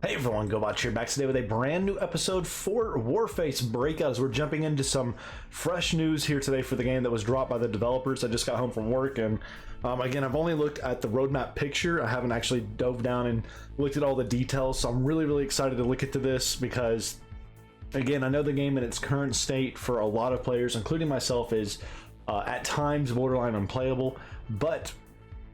Hey everyone, Gobotch here, back today with a brand new episode for Warface Breakout. As we're jumping into some fresh news here today for the game that was dropped by the developers. I just got home from work, and again, I've only looked at the roadmap picture. I haven't actually dove down and looked at all the details, so I'm really excited to look into this because, again, I know the game in its current state for a lot of players, including myself, is at times borderline unplayable, but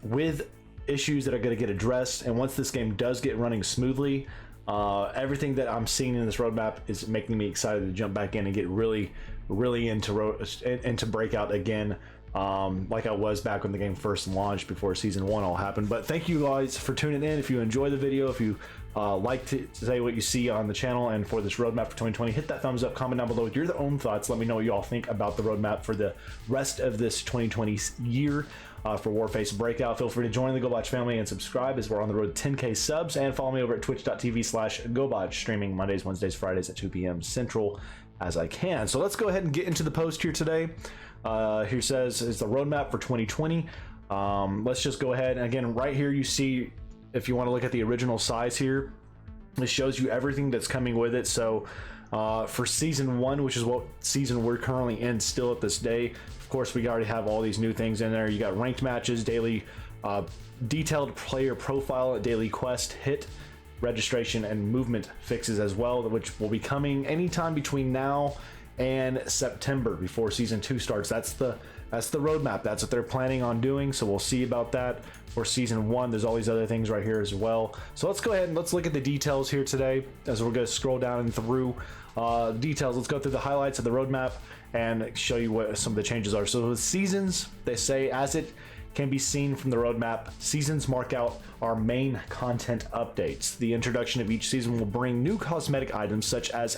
with issues that are going to get addressed, and once this game does get running smoothly, everything that I'm seeing in this roadmap is making me excited to jump back in and get really into Breakout again, like I was back when the game first launched before season 1 all happened. But thank you guys for tuning in. If you enjoy the video, if you like to say what you see on the channel and for this roadmap for 2020, hit that thumbs up, comment down below with your own thoughts. Let me know what you all think about the roadmap for the rest of this 2020 year for Warface Breakout. Feel free to join the Gobotch family and subscribe as we're on the road to 10k subs, and follow me over at twitch.tv/Gobotch, streaming Mondays, Wednesdays, Fridays at 2 p.m. Central as I can. So let's go ahead and get into the post here today. Here says it's the roadmap for 2020. Let's just go ahead, and again, right here you see, if you want to look at the original size here, it shows you everything that's coming with it. So for season 1, which is what season we're currently in still at this day, of course we already have all these new things in there. You got ranked matches, daily detailed player profile, daily quest, hit registration, and movement fixes as well, which will be coming anytime between now and September before season 2 starts. That's the roadmap. That's what they're planning on doing, so we'll see about that for season 1. There's all these other things right here as well. So let's go ahead and let's look at the details here today as we're going to scroll down and through details. Let's go through the highlights of the roadmap and show you what some of the changes are. So with seasons, they say, as it can be seen from the roadmap, seasons mark out our main content updates. The introduction of each season will bring new cosmetic items such as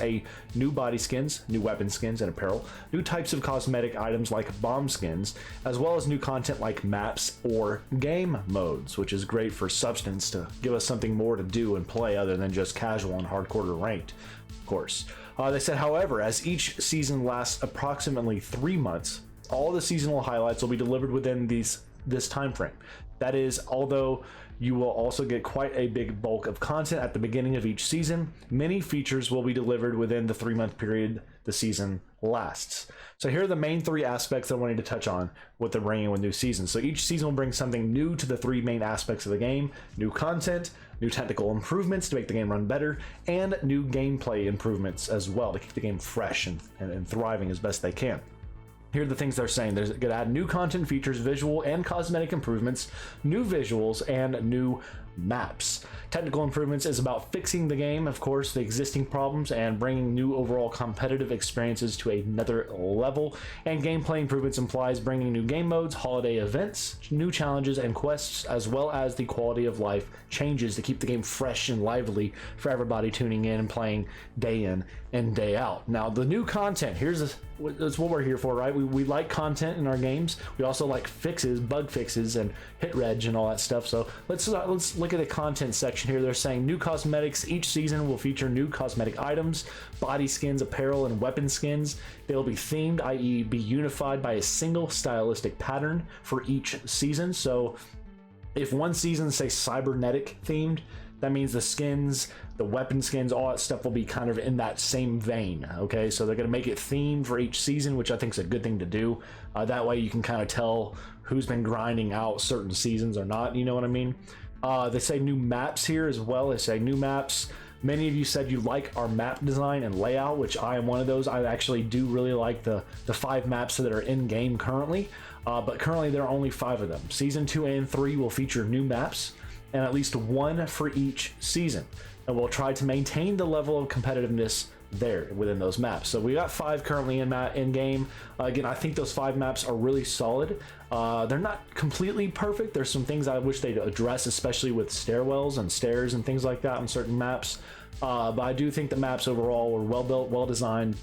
new body skins, new weapon skins and apparel, new types of cosmetic items like bomb skins, as well as new content like maps or game modes, which is great for Substance to give us something more to do and play other than just casual and hardcore or ranked, of course. They said, however, as each season lasts approximately 3 months, all the seasonal highlights will be delivered within this time frame. That is, although you will also get quite a big bulk of content at the beginning of each season, many features will be delivered within the 3-month period the season lasts. So here are the main 3 aspects I wanted to touch on what they're bringing with new seasons. So each season will bring something new to the 3 main aspects of the game: new content, new technical improvements to make the game run better, and new gameplay improvements as well to keep the game fresh and thriving as best they can. Here are the things they're saying. They're going to add new content features, visual and cosmetic improvements, new visuals, and new maps. Technical improvements is about fixing the game, of course, the existing problems, and bringing new overall competitive experiences to another level. And gameplay improvements implies bringing new game modes, holiday events, new challenges and quests, as well as the quality of life changes to keep the game fresh and lively for everybody tuning in and playing day in and day out. Now, the new content, that's what we're here for, right? We like content in our games. We also like fixes, bug fixes, and hit reg and all that stuff. So let's look at the content section here. They're saying new cosmetics. Each season will feature new cosmetic items, body skins, apparel, and weapon skins. They'll be themed, i.e. be unified by a single stylistic pattern for each season. So if one season, say, cybernetic themed, that means the skins, the weapon skins, all that stuff will be kind of in that same vein. Okay, so they're going to make it themed for each season, which I think is a good thing to do. That way you can kind of tell who's been grinding out certain seasons or not, you know what I mean? They say new maps here as well. They say new maps. Many of you said you like our map design and layout, which I am one of those. I actually do really like the 5 maps that are in game currently, but currently there are only 5 of them. Season 2 and 3 will feature new maps, and at least 1 for each season, and we'll try to maintain the level of competitiveness there within those maps. So we got 5 currently in game. Again, I think those 5 maps are really solid. They're not completely perfect. There's some things I wish they'd address, especially with stairwells and stairs and things like that on certain maps, but I do think the maps overall were well built, well designed.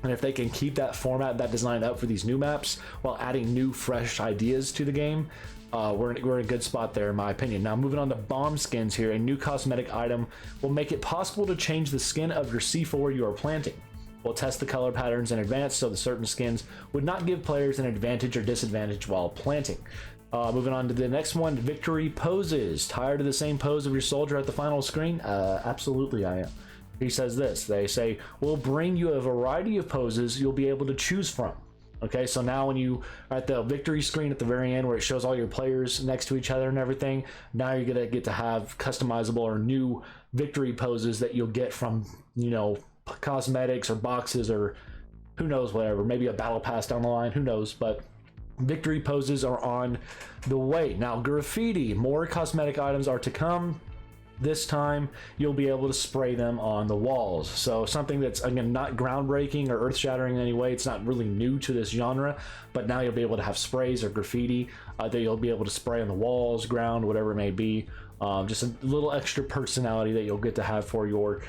And if they can keep that format, that design up for these new maps while adding new fresh ideas to the game, we're in a good spot there, in my opinion. Now, moving on to bomb skins here, a new cosmetic item will make it possible to change the skin of your C4 you are planting. We'll test the color patterns in advance so that certain skins would not give players an advantage or disadvantage while planting. Moving on to the next one, victory poses. Tired of the same pose of your soldier at the final screen? Absolutely I am. He says this, they say, we'll bring you a variety of poses you'll be able to choose from. Okay, so now when you are at the victory screen at the very end where it shows all your players next to each other and everything, now you're gonna get to have customizable or new victory poses that you'll get from, you know, cosmetics or boxes or who knows, whatever, maybe a battle pass down the line, who knows, but victory poses are on the way. Now, graffiti, more cosmetic items are to come. This time you'll be able to spray them on the walls, so something that's, again, not groundbreaking or earth-shattering in any way. It's not really new to this genre, but now you'll be able to have sprays or graffiti that you'll be able to spray on the walls, ground, whatever it may be. Just a little extra personality that you'll get to have for your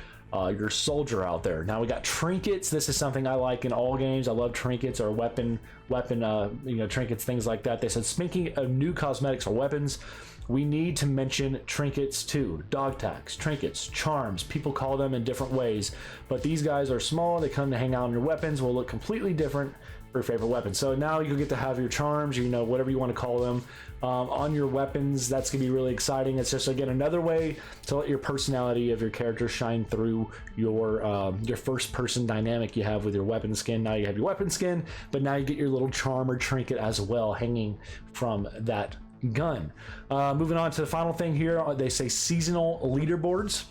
soldier out there. Now we got trinkets. This is something I like in all games. I love trinkets or weapon trinkets, things like that. They said, speaking of new cosmetics or weapons, we need to mention trinkets too. Dog tags, trinkets, charms. People call them in different ways, but these guys are small. They come to hang out on your weapons. Will look completely different for your favorite weapon. So now you get to have your charms, you know, whatever you want to call them, on your weapons. That's gonna be really exciting. It's just, again, another way to let your personality of your character shine through your first person dynamic you have with your weapon skin. Now you have your weapon skin, but now you get your little charm or trinket as well hanging from that gun. Moving on to the final thing here, they say seasonal leaderboards.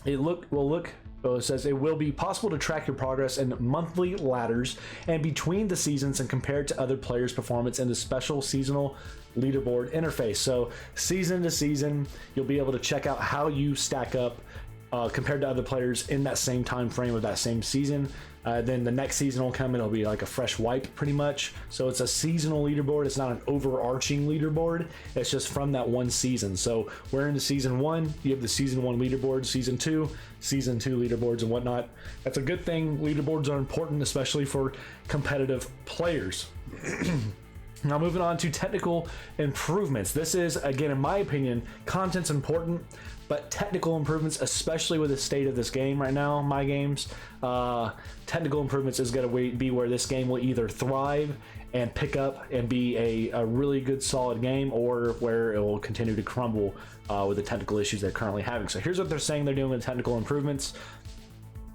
It says it will be possible to track your progress in monthly ladders and between the seasons and compare it to other players' performance in the special seasonal leaderboard interface. So season to season, you'll be able to check out how you stack up compared to other players in that same time frame of that same season. Then the next season will come and it'll be like a fresh wipe pretty much. So it's a seasonal leaderboard. It's not an overarching leaderboard. It's just from that one season. So we're into season 1. You have the season 1 leaderboard, season 2 leaderboards and whatnot. That's a good thing. Leaderboards are important, especially for competitive players. Now moving on to technical improvements. This is, again, in my opinion, content's important, but technical improvements, especially with the state of this game right now, my games, technical improvements is going to be where this game will either thrive and pick up and be a really good solid game, or where it will continue to crumble with the technical issues they're currently having. So here's what they're saying they're doing with technical improvements.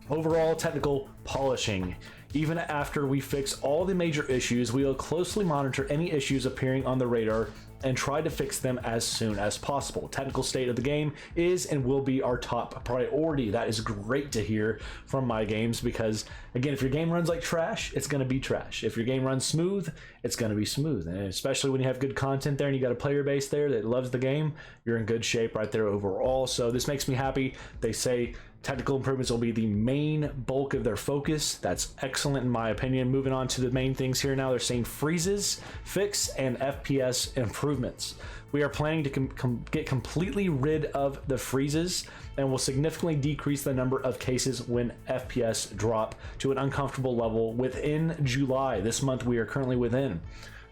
Overall technical polishing. Even after we fix all the major issues, we will closely monitor any issues appearing on the radar and try to fix them as soon as possible. Technical state of the game is and will be our top priority. That is great to hear from my games, because again, if your game runs like trash, it's going to be trash. If your game runs smooth, it's going to be smooth. And especially when you have good content there and you got a player base there that loves the game, you're in good shape right there overall. So this makes me happy. They say technical improvements will be the main bulk of their focus. That's excellent in my opinion. Moving on to the main things here now, they're saying freezes, fix, and FPS improvements. We are planning to get completely rid of the freezes and will significantly decrease the number of cases when FPS drop to an uncomfortable level within July. This month we are currently within.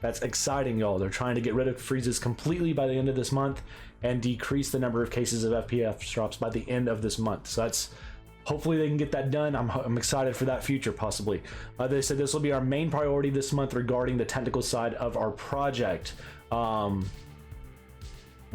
That's exciting, y'all. They're trying to get rid of freezes completely by the end of this month and decrease the number of cases of FPS drops by the end of this month. So that's, hopefully they can get that done. I'm excited for that future, possibly. They said this will be our main priority this month regarding the technical side of our project. We'll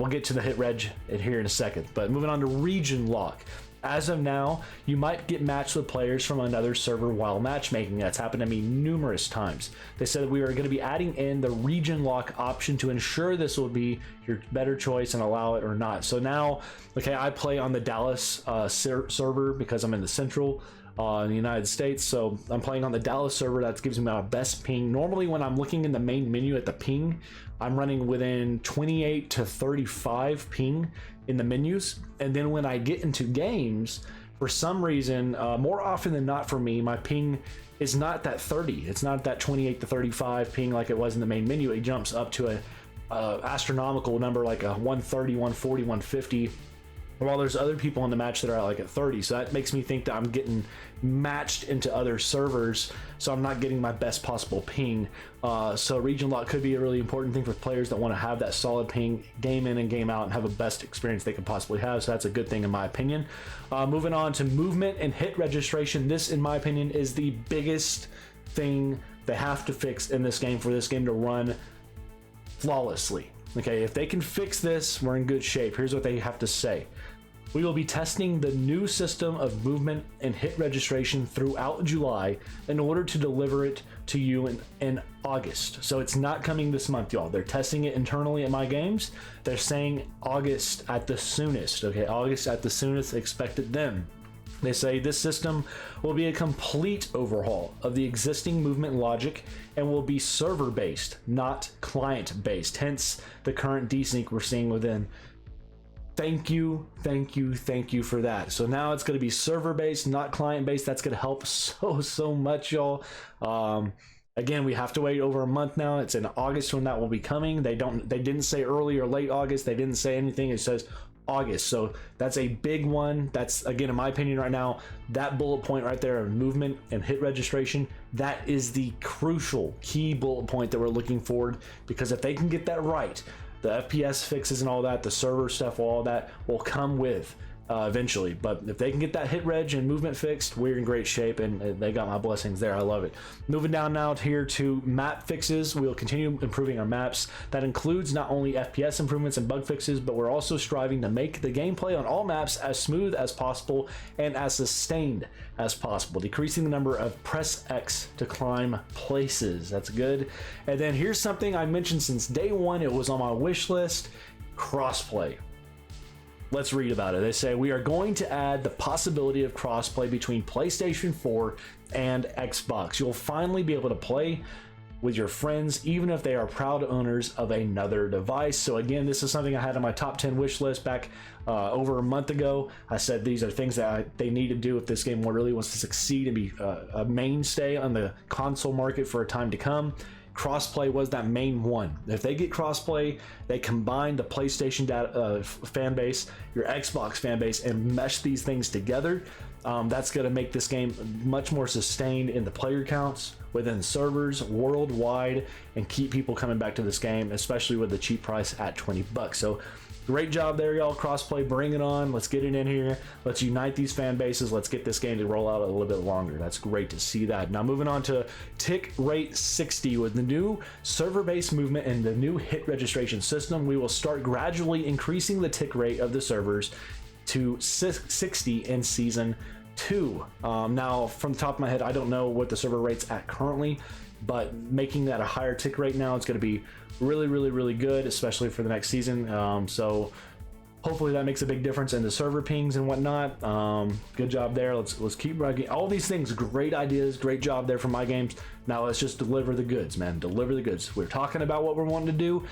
get to the hit reg here in a second, but moving on to region lock. As of now, you might get matched with players from another server while matchmaking. That's happened to me numerous times. They said we are going to be adding in the region lock option to ensure this will be your better choice and allow it or not. So now, okay, I play on the Dallas server because I'm in the Central in the United States. So I'm playing on the Dallas server. That gives me my best ping. Normally when I'm looking in the main menu at the ping, I'm running within 28 to 35 ping in the menus. And then when I get into games, for some reason, more often than not for me, my ping is not that 30. It's not that 28 to 35 ping like it was in the main menu. It jumps up to a astronomical number, like a 130, 140, 150. While there's other people in the match that are like at 30. So that makes me think that I'm getting matched into other servers, so I'm not getting my best possible ping. So region lock could be a really important thing for players that want to have that solid ping game in and game out and have a best experience they can possibly have. So that's a good thing in my opinion. Moving on to movement and hit registration. This, in my opinion, is the biggest thing they have to fix in this game for this game to run flawlessly. Okay, if they can fix this, we're in good shape. Here's what they have to say. We will be testing the new system of movement and hit registration throughout July in order to deliver it to you in August. So it's not coming this month, y'all. They're testing it internally at My Games. They're saying August at the soonest. Okay, August at the soonest, expected then. They say this system will be a complete overhaul of the existing movement logic and will be server-based, not client-based. Hence the current desync we're seeing within. Thank you for that. So now it's going to be server-based, not client-based. That's going to help so much, y'all. Again, we have to wait over a month now. It's in August when that will be coming. They didn't say early or late August. They didn't say anything. It says August. So that's a big one. That's, again, in my opinion right now, that bullet point right there of movement and hit registration, that is the crucial key bullet point that we're looking forward, because if they can get that right, the FPS fixes and all that, the server stuff, all that will come with eventually. But if they can get that hit reg and movement fixed, we're in great shape, and they got my blessings there. I love it. Moving down now here to map fixes. We'll continue improving our maps. That includes not only FPS improvements and bug fixes, but we're also striving to make the gameplay on all maps as smooth as possible and as sustained as possible, decreasing the number of press X to climb places. That's good. And then here's something I mentioned since day one. It was on my wish list: crossplay. Let's read about it. They say we are going to add the possibility of crossplay between PlayStation 4 and Xbox. You'll finally be able to play with your friends, even if they are proud owners of another device. So again, this is something I had on my top 10 wish list back over a month ago. I said these are things that they need to do if this game really wants to succeed and be a mainstay on the console market for a time to come. Crossplay was that main one. If they get crossplay, they combine the PlayStation fan base, your Xbox fan base, and mesh these things together. That's going to make this game much more sustained in the player counts within servers worldwide, and keep people coming back to this game, especially with the cheap price at $20. So great job there, y'all. Crossplay, bring it on. Let's get it in here. Let's unite these fan bases. Let's get this game to roll out a little bit longer. That's great to see that. Now moving on to tick rate 60. With the new server-based movement and the new hit registration system, we will start gradually increasing the tick rate of the servers to 60 in season 2. Now from the top of my head, I don't know what the server rate's at currently, but making that a higher tick rate now, it's going to be really good, especially for the next season. So hopefully that makes a big difference in the server pings and whatnot. Good job there. Let's keep running all these things. Great ideas, great job there from My Games. Now let's just deliver the goods, man. Deliver the goods. We're talking about what we're wanting to do.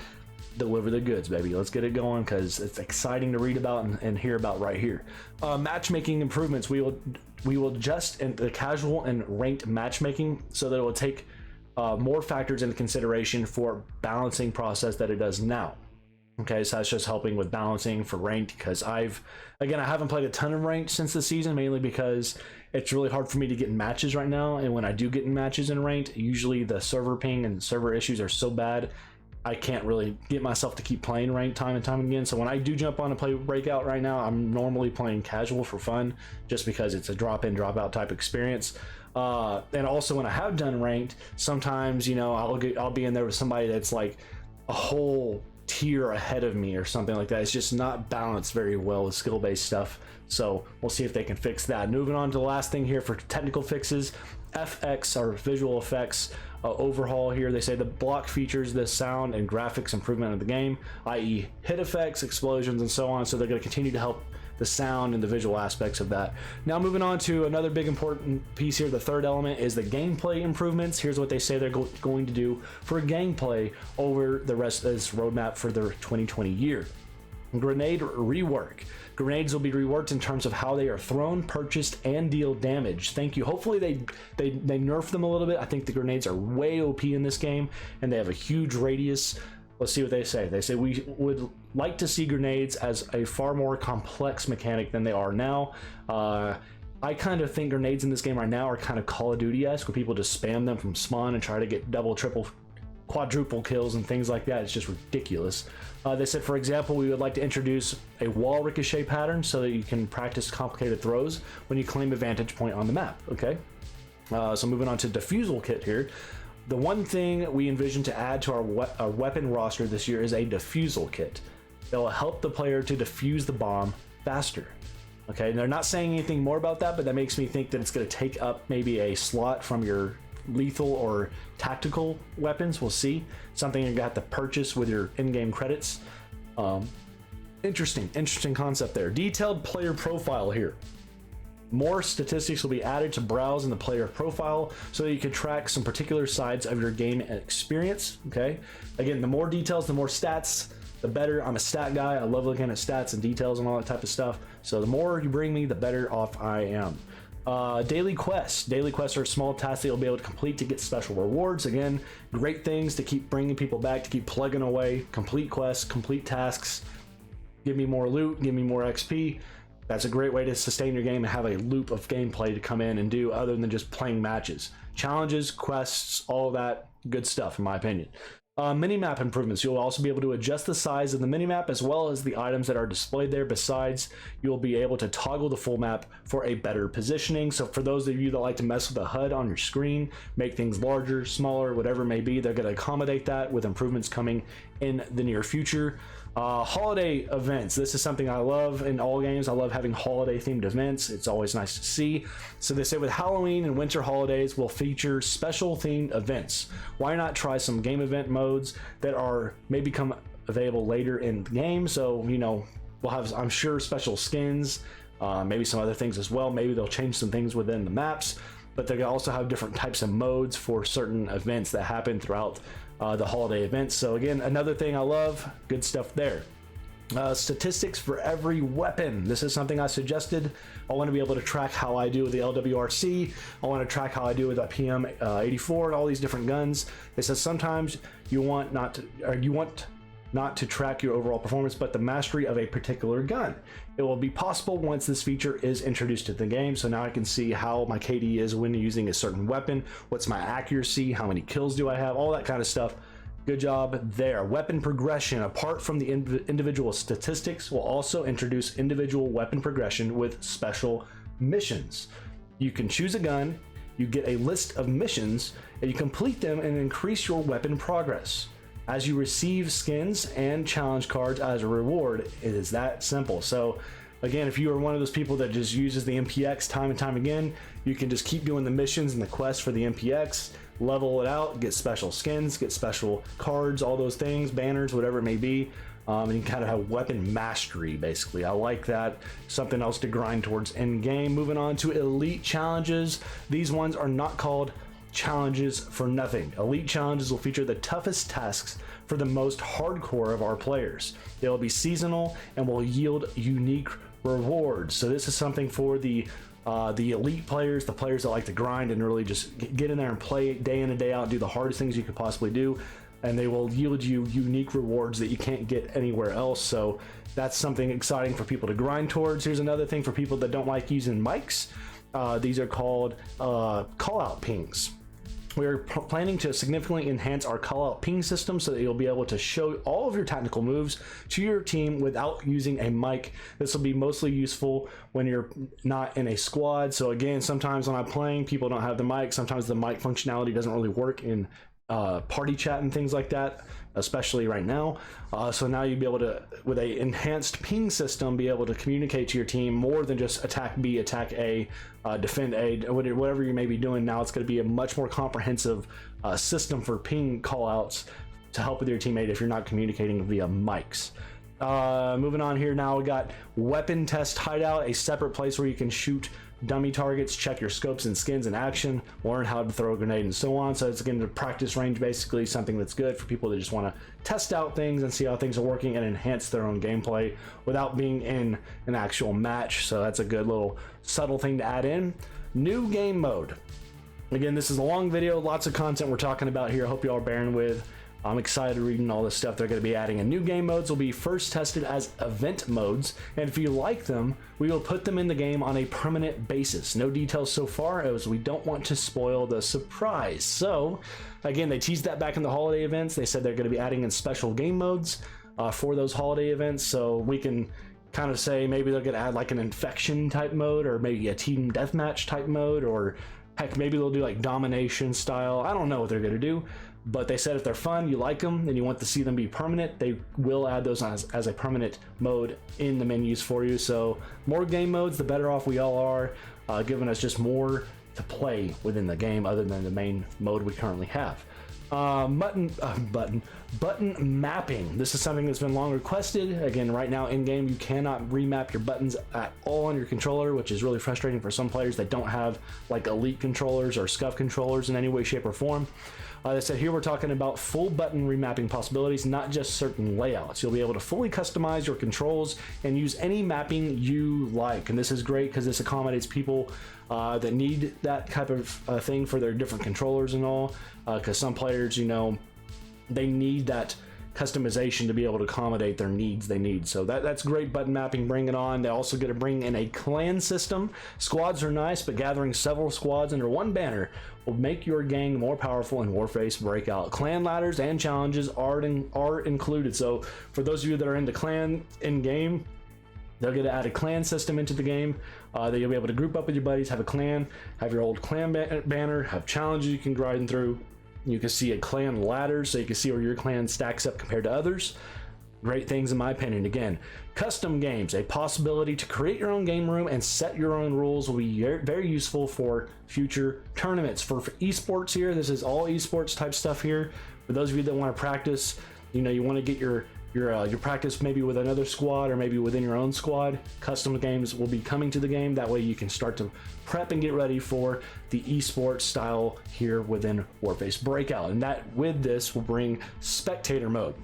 Deliver the goods, baby. Let's get it going, because it's exciting to read about and hear about right here. Matchmaking improvements. We will adjust in the casual and ranked matchmaking so that it will take more factors into consideration for balancing process that it does now. Okay, so that's just helping with balancing for ranked, because I haven't played a ton of ranked since the season, mainly because it's really hard for me to get in matches right now, and when I do get in matches in ranked, usually the server ping and server issues are so bad I can't really get myself to keep playing ranked time and time again. So when I do jump on and play Breakout right now, I'm normally playing casual for fun, just because it's a drop in, drop out type experience. And also when I have done ranked, sometimes, you know, I'll be in there with somebody that's like a whole tier ahead of me or something like that. It's just not balanced very well with skill-based stuff. So we'll see if they can fix that. Moving on to the last thing here for technical fixes, FX, or visual effects overhaul here. They say the block features the sound and graphics improvement of the game, i.e. hit effects, explosions, and so on. So they're going to continue to help the sound and the visual aspects of that. Now moving on to another big important piece here, the third element is the gameplay improvements. Here's what they say they're going to do for gameplay over the rest of this roadmap for their 2020 year. Grenade rework. Grenades will be reworked in terms of how they are thrown, purchased, and deal damage. Thank you. Hopefully they nerf them a little bit. I think the grenades are way OP in this game, and they have a huge radius. Let's see what they say. They say we would like to see grenades as a far more complex mechanic than they are now. I kind of think grenades in this game right now are kind of Call of Duty-esque, where people just spam them from spawn and try to get double, triple, quadruple kills and things like that. It's just ridiculous. They said, for example, we would like to introduce a wall ricochet pattern so that you can practice complicated throws when you claim a vantage point on the map. Okay, so moving on to defusal kit here. the one thing we envision to add to our weapon roster this year is a defusal kit. It will help the player to defuse the bomb faster. Okay, and they're not saying anything more about that, but that makes me think that it's going to take up maybe a slot from your lethal or tactical weapons. We'll see. Something you're going to have to purchase with your in-game credits. Interesting concept there. Detailed player profile here. More statistics will be added to browse in the player profile so that you can track some particular sides of your game experience. Okay, again, the more details, the more stats, the better. I'm a stat guy. I love looking at stats and details and all that type of stuff. So the more you bring me, the better off I am. Daily quests. Daily quests are small tasks that you'll be able to complete to get special rewards. Again, great things to keep bringing people back, to keep plugging away. Complete quests, complete tasks. Give me more loot, give me more XP. That's a great way to sustain your game and have a loop of gameplay to come in and do other than just playing matches. Challenges, quests, all of that good stuff in my opinion. Minimap improvements. You'll also be able to adjust the size of the minimap as well as the items that are displayed there. Besides, you'll be able to toggle the full map for a better positioning. So for those of you that like to mess with the HUD on your screen, make things larger, smaller, whatever it may be, they're going to accommodate that with improvements coming in the near future. Holiday events. This is something I love in all games. I love having holiday themed events. It's always nice to see. So they say with Halloween and winter holidays will feature special themed events. Why not try some game event modes that are may become available later in the game? So, you know, we'll have, I'm sure, special skins, maybe some other things as well. Maybe they'll change some things within the maps, but they're gonna also have different types of modes for certain events that happen throughout the holiday events. So again, another thing I love, good stuff there. Statistics for every weapon. This is something I suggested. I want to be able to track how I do with the LWRC. I want to track how I do with a PM 84 and all these different guns. They said sometimes you want not to track your overall performance, but the mastery of a particular gun. It will be possible once this feature is introduced to the game. So now I can see how my KD is when using a certain weapon, what's my accuracy, how many kills do I have, all that kind of stuff. Good job there. Weapon progression. Apart from the individual statistics, will also introduce individual weapon progression with special missions. You can choose a gun, you get a list of missions, and you complete them and increase your weapon progress. As you receive skins and challenge cards as a reward, it is that simple. So again, if you are one of those people that just uses the MPX time and time again, you can just keep doing the missions and the quests for the MPX, level it out, get special skins, get special cards, all those things, banners, whatever it may be. And you kind of have weapon mastery, basically. I like that. Something else to grind towards end game. Moving on to elite challenges. These ones are not called challenges for nothing. Elite challenges will feature the toughest tasks for the most hardcore of our players. They will be seasonal and will yield unique rewards. So this is something for the elite players, the players that like to grind and really just get in there and play day in and day out, do the hardest things you could possibly do, and they will yield you unique rewards that you can't get anywhere else. So that's something exciting for people to grind towards. Here's another thing for people that don't like using mics. These are called call-out pings. We're planning to significantly enhance our call-out ping system so that you'll be able to show all of your tactical moves to your team without using a mic. This will be mostly useful when you're not in a squad. So again, sometimes when I'm playing, people don't have the mic. Sometimes the mic functionality doesn't really work in party chat and things like that, especially right now. So now you'll be able to, with a enhanced ping system, be able to communicate to your team more than just attack B, attack A, defend A, whatever you may be doing. Now it's going to be a much more comprehensive system for ping callouts to help with your teammate if you're not communicating via mics. Moving on here, now we got weapon test hideout, a separate place where you can shoot dummy targets, check your scopes and skins in action, learn how to throw a grenade and so on. So it's again the practice range, basically something that's good for people that just want to test out things and see how things are working and enhance their own gameplay without being in an actual match. So that's a good little subtle thing to add in. New game mode. Again, this is a long video, lots of content we're talking about here. I hope you all are bearing with. I'm excited reading all this stuff they're going to be adding. And new game modes will be first tested as event modes, and if you like them, we will put them in the game on a permanent basis. No details so far, as we don't want to spoil the surprise. So again, they teased that back in the holiday events. They said they're going to be adding in special game modes for those holiday events, so we can kind of say maybe they're going to add like an infection type mode, or maybe a team deathmatch type mode, or Heck, maybe they'll do like domination style. I don't know what they're going to do, but they said if they're fun, you like them, and you want to see them be permanent, they will add those as a permanent mode in the menus for you. So more game modes, the better off we all are, giving us just more to play within the game other than the main mode we currently have. Button mapping. This is something that's been long requested. Again, right now in game you cannot remap your buttons at all on your controller, which is really frustrating for some players that don't have like elite controllers or scuff controllers in any way, shape, or form. They said here we're talking about full button remapping possibilities, not just certain layouts. You'll be able to fully customize your controls and use any mapping you like. And this is great because this accommodates people that need that type of thing for their different controllers and all. Because some players, you know, they need that customization to be able to accommodate their needs they need. So that's great button mapping. Bring it on. They also get to bring in a clan system. Squads are nice, but gathering several squads under one banner will make your gang more powerful in Warface Breakout. Clan ladders and challenges are included. So for those of you that are into clan in game, they'll get to add a clan system into the game that you'll be able to group up with your buddies, have a clan, have your old clan banner, have challenges you can grind through. You can see a clan ladder so you can see where your clan stacks up compared to others. Great things in my opinion. Again, custom games, a possibility to create your own game room and set your own rules will be very useful for future tournaments. For esports here, this is all esports type stuff here. For those of you that want to practice, you know, you want to get your practice maybe with another squad or maybe within your own squad, custom games will be coming to the game. That way you can start to prep and get ready for the esports style here within Warface Breakout. And that with this will bring spectator mode.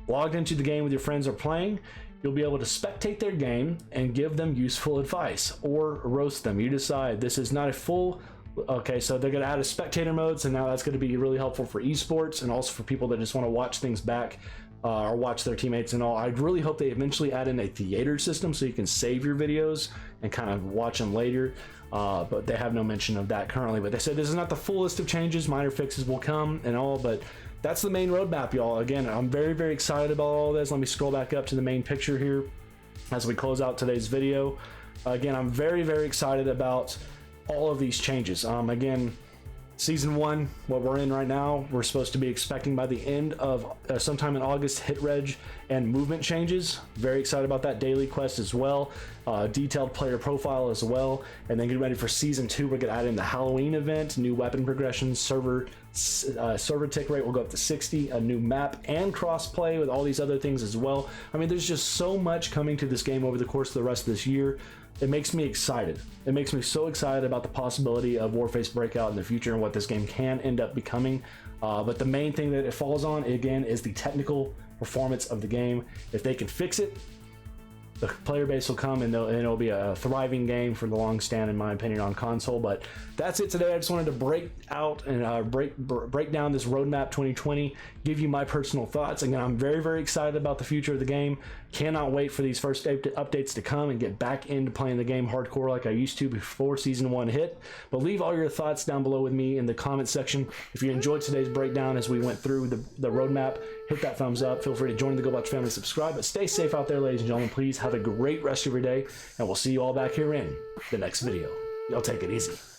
Logged into the game with your friends or playing, you'll be able to spectate their game and give them useful advice or roast them. You decide. This is not a full. Okay, so they're going to add a spectator mode, so now that's going to be really helpful for esports and also for people that just want to watch things back or watch their teammates and all. I really hope they eventually add in a theater system so you can save your videos and kind of watch them later, but they have no mention of that currently. But they said this is not the full list of changes, minor fixes will come and all, but that's the main roadmap, y'all. Again, I'm very excited about all this. Let me scroll back up to the main picture here as we close out today's video. Again, I'm very excited about all of these changes. Again, Season 1, what we're in right now, we're supposed to be expecting by the end of sometime in August hit reg and movement changes. Very excited about that. Daily quest as well, detailed player profile as well, and then get ready for Season 2. We're going to add in the Halloween event, new weapon progression, server tick rate will go up to 60, a new map, and crossplay with all these other things as well. I mean, there's just so much coming to this game over the course of the rest of this year. It makes me excited. It makes me so excited about the possibility of Warface Breakout in the future and what this game can end up becoming. But the main thing that it falls on, again, is the technical performance of the game. If they can fix it, the player base will come and it'll be a thriving game for the long stand, in my opinion, on console. But that's it today. I just wanted to break out and break down this roadmap 2020, give you my personal thoughts. Again, I'm very excited about the future of the game. Cannot wait for these first updates to come and get back into playing the game hardcore like I used to before Season 1 hit. But leave all your thoughts down below with me in the comment section. If you enjoyed today's breakdown as we went through the roadmap, hit that thumbs up. Feel free to join the Gobotch family, subscribe. But stay safe out there, ladies and gentlemen. Please have a great rest of your day, and we'll see you all back here in the next video. Y'all take it easy.